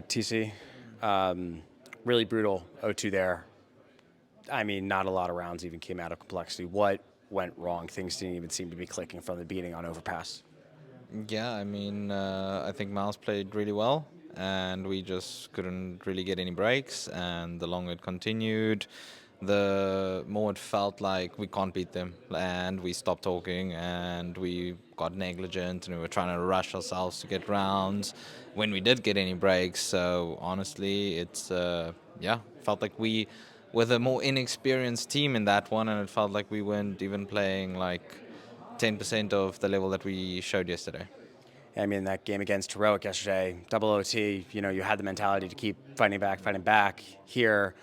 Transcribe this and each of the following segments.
TC, really brutal 0-2 there. I mean, not a lot of rounds even came out of complexity. What went wrong? Things didn't even seem to be clicking from the beginning on overpass. Yeah, I think MOUZ played really well, and we just couldn't really get any breaks. And the longer it continued, the more it felt like we can't beat them. And we stopped talking, and we got negligent, and we were trying to rush ourselves to get rounds when we did get any breaks. So honestly, felt like we were the more inexperienced team in that one, and it felt like we weren't even playing like 10% of the level that we showed yesterday. I mean, that game against Heroic yesterday, double OT, you had the mentality to keep fighting back. Here,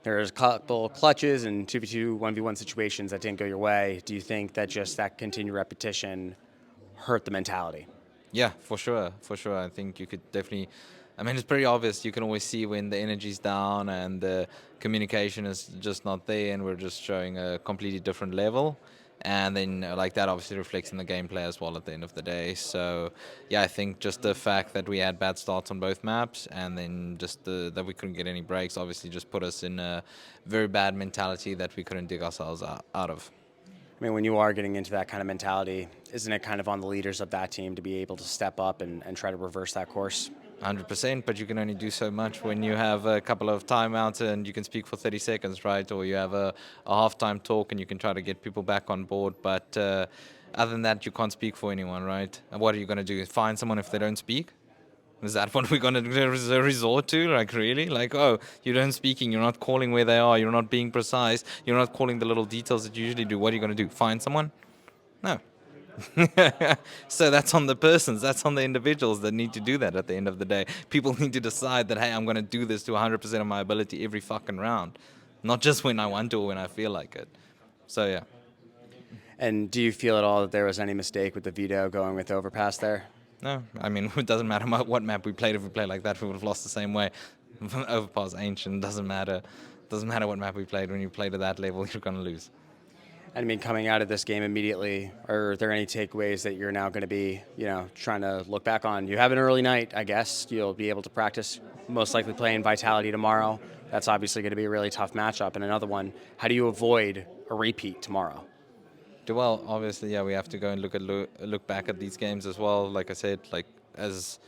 there's a couple clutches and 2v2, 1v1 situations that didn't go your way. Do you think that just that continued repetition hurt the mentality? Yeah, for sure, for sure. I think you could definitely. I mean, it's pretty obvious. You can always see when the energy's down and the communication is just not there, and we're just showing a completely different level. And then, like that, obviously reflects in the gameplay as well at the end of the day. So, yeah, I think just the fact that we had bad starts on both maps, and then just that we couldn't get any breaks, obviously just put us in a very bad mentality that we couldn't dig ourselves out of. I mean, when you are getting into that kind of mentality, isn't it kind of on the leaders of that team to be able to step up and try to reverse that course? 100%, but you can only do so much when you have a couple of timeouts and you can speak for 30 seconds, right? Or you have a halftime talk and you can try to get people back on board. But other than that, you can't speak for anyone, right? And what are you going to do? Find someone if they don't speak? Is that what we're going to resort to? Like, really? Like, oh, you don't speaking, you're not calling where they are, you're not being precise, you're not calling the little details that you usually do. What are you going to do? Find someone? No. So that's on the persons, that's on the individuals that need to do that at the end of the day. People need to decide that, hey, I'm going to do this to 100% of my ability every fucking round. Not just when I want to or when I feel like it. So, yeah. And do you feel at all that there was any mistake with the veto going with overpass there? No, I mean, it doesn't matter what map we played. If we played like that, we would have lost the same way. Overpass ancient, doesn't matter. Doesn't matter what map we played. When you play to that level, you're going to lose. I mean, coming out of this game immediately, are there any takeaways that you're now going to be, trying to look back on? You have an early night, I guess. You'll be able to practice, most likely playing Vitality tomorrow. That's obviously going to be a really tough matchup. And another one, how do you avoid a repeat tomorrow? Well, obviously, yeah, we have to go and look back at these games as well. Like I said, like as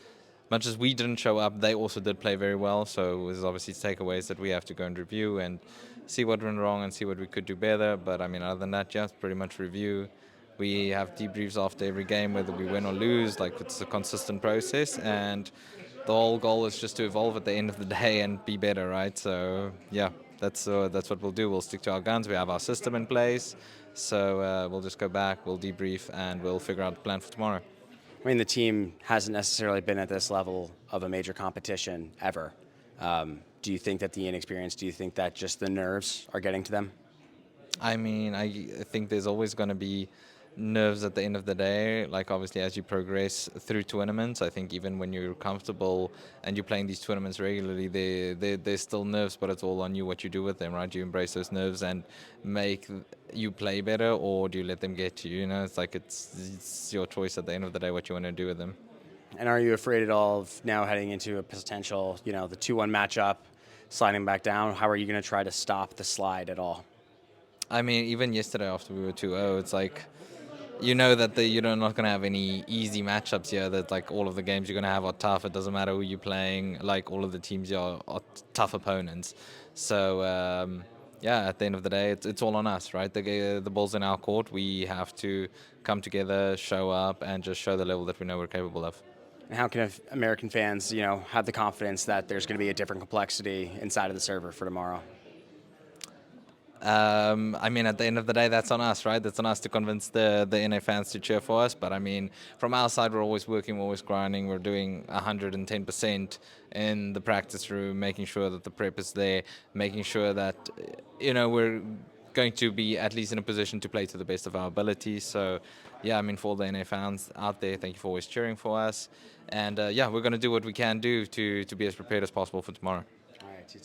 much as we didn't show up, they also did play very well. So there's obviously takeaways that we have to go and review and see what went wrong and see what we could do better. But I mean, other than that, yeah, it's pretty much review. We have debriefs after every game, whether we win or lose. Like, it's a consistent process, and the whole goal is just to evolve at the end of the day and be better, right? So yeah, that's what we'll do. We'll stick to our guns. We have our system in place. So we'll just go back, we'll debrief, and we'll figure out the plan for tomorrow. I mean, the team hasn't necessarily been at this level of a major competition ever. Do you think that the inexperience, do you think that just the nerves are getting to them? I mean, I think there's always going to be nerves at the end of the day. Like, obviously, as you progress through tournaments, I think even when you're comfortable and you're playing these tournaments regularly, there's still nerves, but it's all on you what you do with them, right? Do you embrace those nerves and make you play better, or do you let them get to you? You know, it's like it's your choice at the end of the day what you want to do with them. And are you afraid at all of now heading into a potential, the 2-1 matchup, sliding back down? How are you going to try to stop the slide at all? I mean, even yesterday after we were 2-0, it's like, you know that you're not going to have any easy matchups here, that like all of the games you're going to have are tough. It doesn't matter who you're playing, like all of the teams are tough opponents. So yeah, at the end of the day, it's all on us, right? The ball's in our court. We have to come together, show up, and just show the level that we know we're capable of. And how can American fans, have the confidence that there's going to be a different complexity inside of the server for tomorrow? I mean, at the end of the day, that's on us, right? That's on us to convince the NA fans to cheer for us. But I mean, from our side, we're always working, we're always grinding, we're doing 110% in the practice room, making sure that the prep is there, making sure that, we're going to be at least in a position to play to the best of our ability. So, yeah, I mean, for all the NA fans out there, thank you for always cheering for us. And, yeah, we're going to do what we can do to be as prepared as possible for tomorrow.